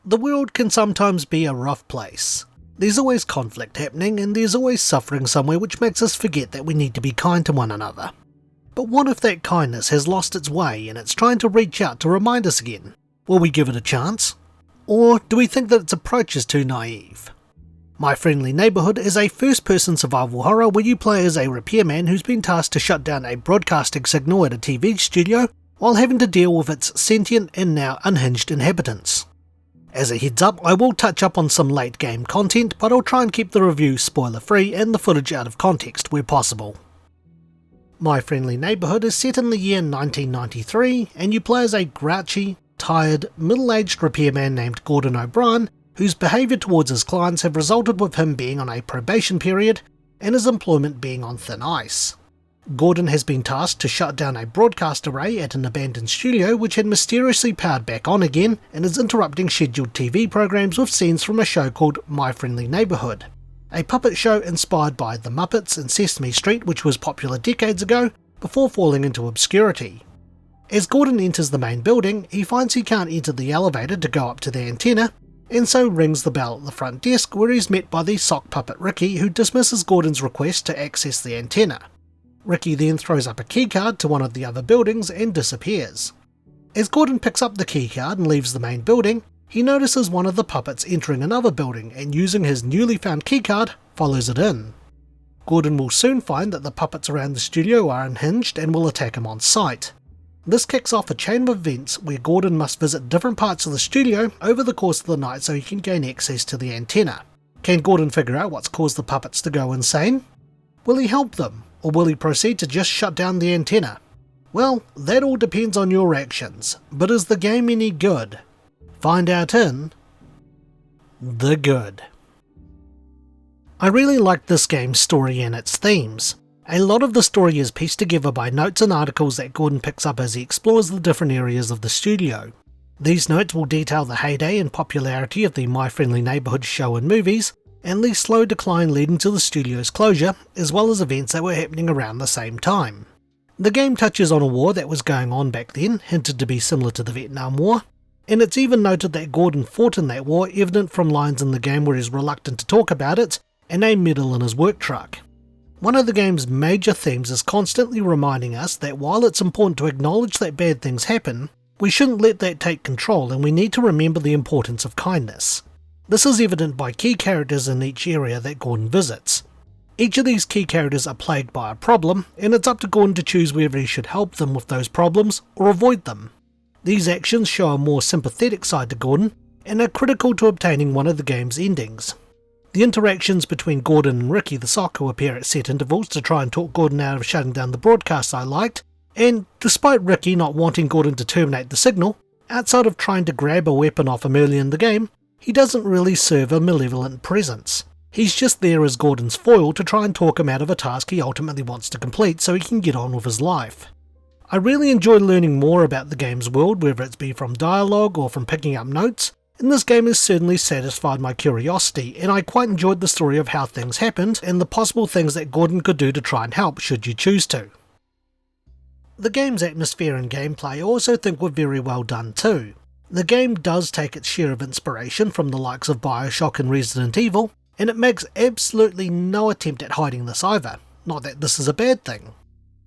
The world can sometimes be a rough place. There's always conflict happening and there's always suffering somewhere, which makes us forget that we need to be kind to one another. But what if that kindness has lost its way and it's trying to reach out to remind us again? Will we give it a chance? Or do we think that its approach is too naive? My Friendly Neighbourhood is a first-person survival horror where you play as a repairman who's been tasked to shut down a broadcasting signal at a TV studio while having to deal with its sentient and now unhinged inhabitants. As a heads up, I will touch up on some late game content, but I'll try and keep the review spoiler free and the footage out of context where possible. My Friendly Neighbourhood is set in the year 1993, and you play as a grouchy, tired, middle-aged repairman named Gordon O'Brien, whose behaviour towards his clients have resulted with him being on a probation period and his employment being on thin ice. Gordon has been tasked to shut down a broadcast array at an abandoned studio which had mysteriously powered back on again and is interrupting scheduled TV programs with scenes from a show called My Friendly Neighbourhood, a puppet show inspired by The Muppets and Sesame Street, which was popular decades ago before falling into obscurity. As Gordon enters the main building, he finds he can't enter the elevator to go up to the antenna, and so rings the bell at the front desk where he's met by the sock puppet Ricky, who dismisses Gordon's request to access the antenna. Ricky then throws up a keycard to one of the other buildings and disappears. As Gordon picks up the keycard and leaves the main building, he notices one of the puppets entering another building and using his newly found keycard, follows it in. Gordon will soon find that the puppets around the studio are unhinged and will attack him on sight. This kicks off a chain of events where Gordon must visit different parts of the studio over the course of the night so he can gain access to the antenna. Can Gordon figure out what's caused the puppets to go insane? Will he help them? Or will he proceed to just shut down the antenna? Well, that all depends on your actions, but is the game any good? Find out in The Good. I really liked this game's story and its themes. A lot of the story is pieced together by notes and articles that Gordon picks up as he explores the different areas of the studio. These notes will detail the heyday and popularity of the My Friendly Neighbourhood show and movies, and the slow decline leading to the studio's closure, as well as events that were happening around the same time. The game touches on a war that was going on back then, hinted to be similar to the Vietnam War, and it's even noted that Gordon fought in that war, evident from lines in the game where he's reluctant to talk about it, and a medal in his work truck. One of the game's major themes is constantly reminding us that while it's important to acknowledge that bad things happen, we shouldn't let that take control, and we need to remember the importance of kindness. This is evident by key characters in each area that Gordon visits. Each of these key characters are plagued by a problem, and it's up to Gordon to choose whether he should help them with those problems or avoid them. These actions show a more sympathetic side to Gordon, and are critical to obtaining one of the game's endings. The interactions between Gordon and Ricky the Sock, who appear at set intervals to try and talk Gordon out of shutting down the broadcast, I liked, and despite Ricky not wanting Gordon to terminate the signal, outside of trying to grab a weapon off him early in the game, he doesn't really serve a malevolent presence. He's just there as Gordon's foil to try and talk him out of a task he ultimately wants to complete so he can get on with his life. I really enjoy learning more about the game's world, whether it's be from dialogue or from picking up notes, and this game has certainly satisfied my curiosity, and I quite enjoyed the story of how things happened and the possible things that Gordon could do to try and help should you choose to. The game's atmosphere and gameplay I also think were very well done too. The game does take its share of inspiration from the likes of Bioshock and Resident Evil, and it makes absolutely no attempt at hiding this either, not that this is a bad thing.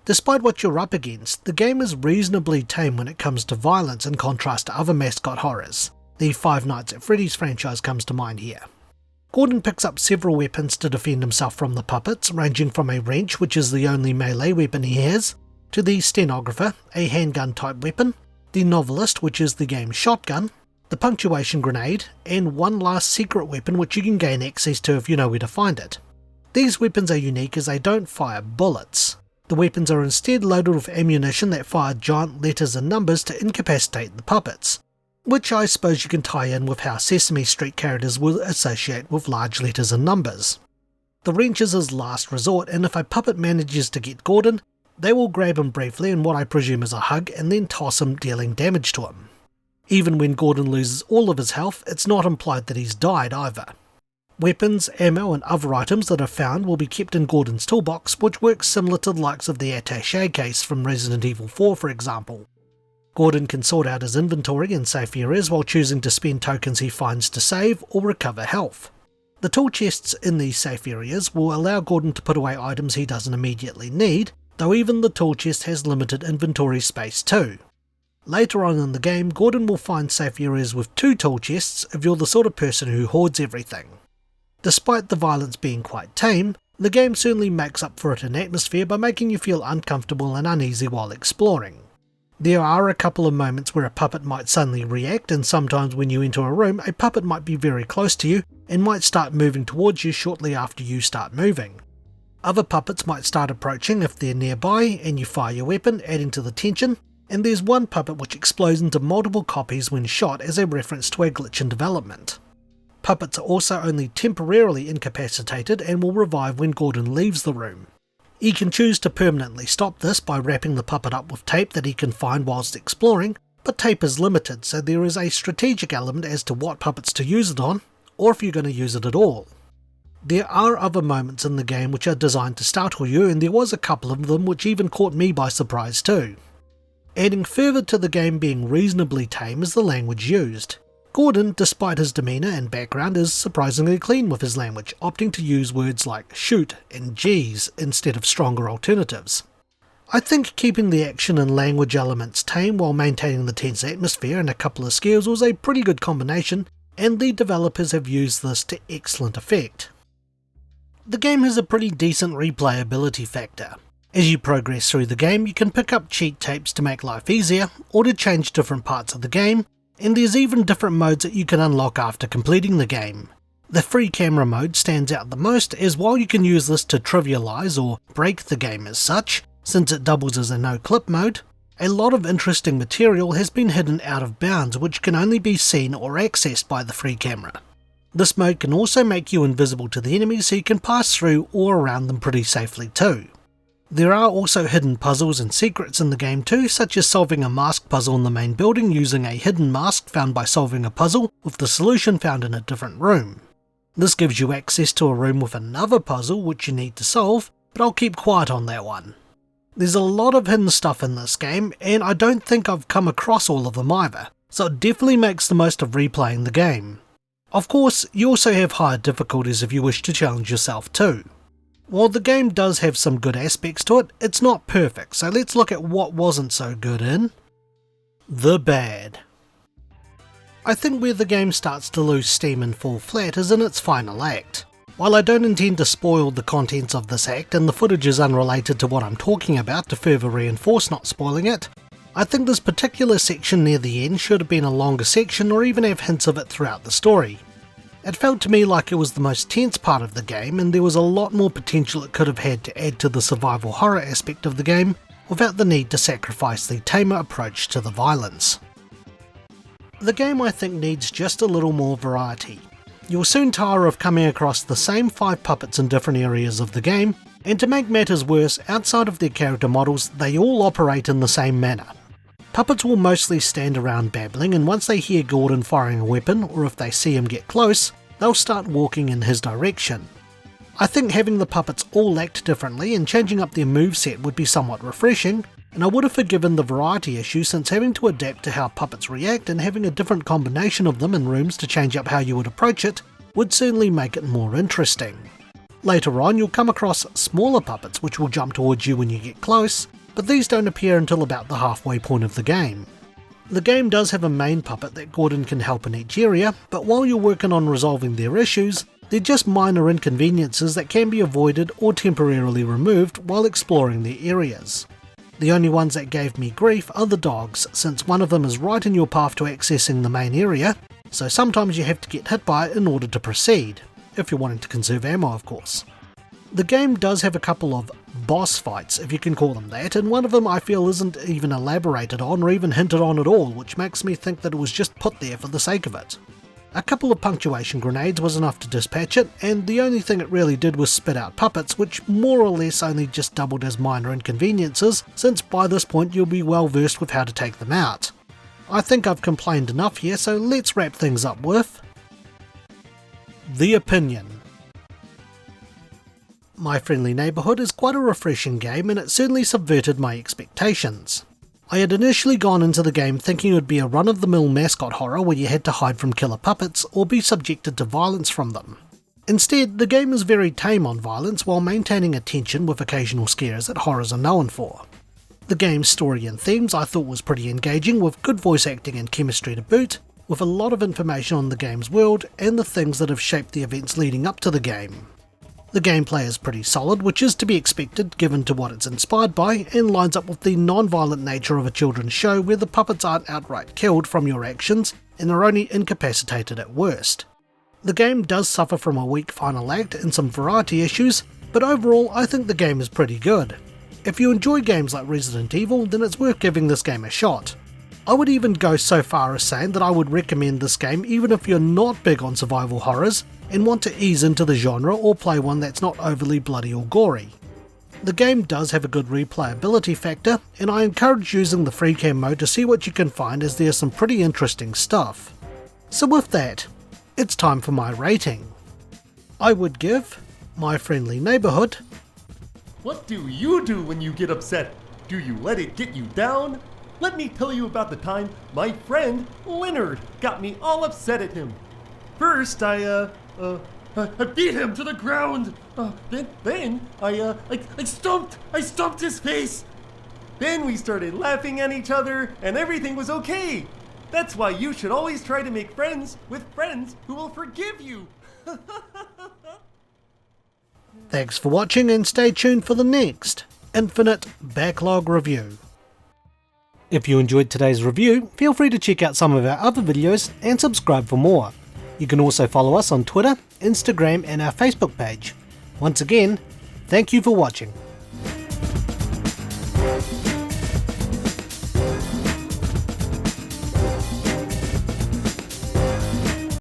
Despite what you're up against, the game is reasonably tame when it comes to violence in contrast to other mascot horrors. The Five Nights at Freddy's franchise comes to mind here. Gordon picks up several weapons to defend himself from the puppets, ranging from a wrench, which is the only melee weapon he has, to the stenographer, a handgun type weapon, the novelist, which is the game's shotgun, the punctuation grenade, and one last secret weapon which you can gain access to if you know where to find it. These weapons are unique as they don't fire bullets. The weapons are instead loaded with ammunition that fire giant letters and numbers to incapacitate the puppets, which I suppose you can tie in with how Sesame Street characters will associate with large letters and numbers. The wrench is his last resort, and if a puppet manages to get Gordon, they will grab him briefly in what I presume is a hug and then toss him, dealing damage to him. Even when Gordon loses all of his health, it's not implied that he's died either. Weapons, ammo and other items that are found will be kept in Gordon's toolbox, which works similar to the likes of the attaché case from Resident Evil 4 for example. Gordon can sort out his inventory in safe areas while choosing to spend tokens he finds to save or recover health. The tool chests in these safe areas will allow Gordon to put away items he doesn't immediately need, though even the tool chest has limited inventory space too. Later on in the game, Gordon will find safe areas with 2 tool chests if you're the sort of person who hoards everything. Despite the violence being quite tame, the game certainly makes up for it in atmosphere by making you feel uncomfortable and uneasy while exploring. There are a couple of moments where a puppet might suddenly react, and sometimes when you enter a room, a puppet might be very close to you and might start moving towards you shortly after you start moving. Other puppets might start approaching if they're nearby and you fire your weapon, adding to the tension, and there's one puppet which explodes into multiple copies when shot as a reference to a glitch in development. Puppets are also only temporarily incapacitated and will revive when Gordon leaves the room. He can choose to permanently stop this by wrapping the puppet up with tape that he can find whilst exploring, but tape is limited, so there is a strategic element as to what puppets to use it on, or if you're going to use it at all. There are other moments in the game which are designed to startle you, and there was a couple of them which even caught me by surprise too. Adding further to the game being reasonably tame is the language used. Gordon, despite his demeanour and background, is surprisingly clean with his language, opting to use words like shoot and geez instead of stronger alternatives. I think keeping the action and language elements tame while maintaining the tense atmosphere and a couple of scares was a pretty good combination, and the developers have used this to excellent effect. The game has a pretty decent replayability factor. As you progress through the game, you can pick up cheat tapes to make life easier, or to change different parts of the game, and there's even different modes that you can unlock after completing the game. The free camera mode stands out the most, as while you can use this to trivialise or break the game as such, since it doubles as a no-clip mode, a lot of interesting material has been hidden out of bounds which can only be seen or accessed by the free camera. This mode can also make you invisible to the enemies so you can pass through or around them pretty safely too. There are also hidden puzzles and secrets in the game too, such as solving a mask puzzle in the main building using a hidden mask found by solving a puzzle with the solution found in a different room. This gives you access to a room with another puzzle which you need to solve, but I'll keep quiet on that one. There's a lot of hidden stuff in this game, and I don't think I've come across all of them either, so it definitely makes the most of replaying the game. Of course, you also have higher difficulties if you wish to challenge yourself too. While the game does have some good aspects to it, it's not perfect, so let's look at what wasn't so good in the bad. I think where the game starts to lose steam and fall flat is in its final act. While I don't intend to spoil the contents of this act, and the footage is unrelated to what I'm talking about to further reinforce not spoiling it, I think this particular section near the end should have been a longer section or even have hints of it throughout the story. It felt to me like it was the most tense part of the game, and there was a lot more potential it could have had to add to the survival horror aspect of the game without the need to sacrifice the tamer approach to the violence. The game I think needs just a little more variety. You'll soon tire of coming across the same 5 puppets in different areas of the game, and to make matters worse, outside of their character models, they all operate in the same manner. Puppets will mostly stand around babbling, and once they hear Gordon firing a weapon, or if they see him get close, they'll start walking in his direction. I think having the puppets all act differently and changing up their moveset would be somewhat refreshing, and I would have forgiven the variety issue, since having to adapt to how puppets react and having a different combination of them in rooms to change up how you would approach it would certainly make it more interesting. Later on, you'll come across smaller puppets which will jump towards you when you get close, but these don't appear until about the halfway point of the game. The game does have a main puppet that Gordon can help in each area, but while you're working on resolving their issues, they're just minor inconveniences that can be avoided or temporarily removed while exploring their areas. The only ones that gave me grief are the dogs, since one of them is right in your path to accessing the main area, so sometimes you have to get hit by it in order to proceed, if you're wanting to conserve ammo of course. The game does have a couple of boss fights, if you can call them that, and one of them I feel isn't even elaborated on or even hinted on at all, which makes me think that it was just put there for the sake of it. A couple of punctuation grenades was enough to dispatch it, and the only thing it really did was spit out puppets, which more or less only just doubled as minor inconveniences, since by this point you'll be well versed with how to take them out. I think I've complained enough here, so let's wrap things up with the opinion. My Friendly Neighbourhood is quite a refreshing game, and it certainly subverted my expectations. I had initially gone into the game thinking it would be a run-of-the-mill mascot horror where you had to hide from killer puppets or be subjected to violence from them. Instead, the game is very tame on violence while maintaining attention with occasional scares that horrors are known for. The game's story and themes I thought was pretty engaging, with good voice acting and chemistry to boot, with a lot of information on the game's world and the things that have shaped the events leading up to the game. The gameplay is pretty solid, which is to be expected given to what it's inspired by, and lines up with the non-violent nature of a children's show where the puppets aren't outright killed from your actions and are only incapacitated at worst. The game does suffer from a weak final act and some variety issues, but overall I think the game is pretty good. If you enjoy games like Resident Evil, then it's worth giving this game a shot. I would even go so far as saying that I would recommend this game even if you're not big on survival horrors and want to ease into the genre or play one that's not overly bloody or gory. The game does have a good replayability factor, and I encourage using the free cam mode to see what you can find, as there's some pretty interesting stuff. So with that, it's time for my rating. I would give My Friendly Neighborhood. What do you do when you get upset? Do you let it get you down? Let me tell you about the time my friend Leonard got me all upset at him. First, I beat him to the ground. Then I stomped his face. Then we started laughing at each other, and everything was okay. That's why you should always try to make friends with friends who will forgive you. Thanks for watching, and stay tuned for the next Infinite Backlog review. If you enjoyed today's review, feel free to check out some of our other videos and subscribe for more. You can also follow us on Twitter, Instagram and our Facebook page. Once again, thank you for watching.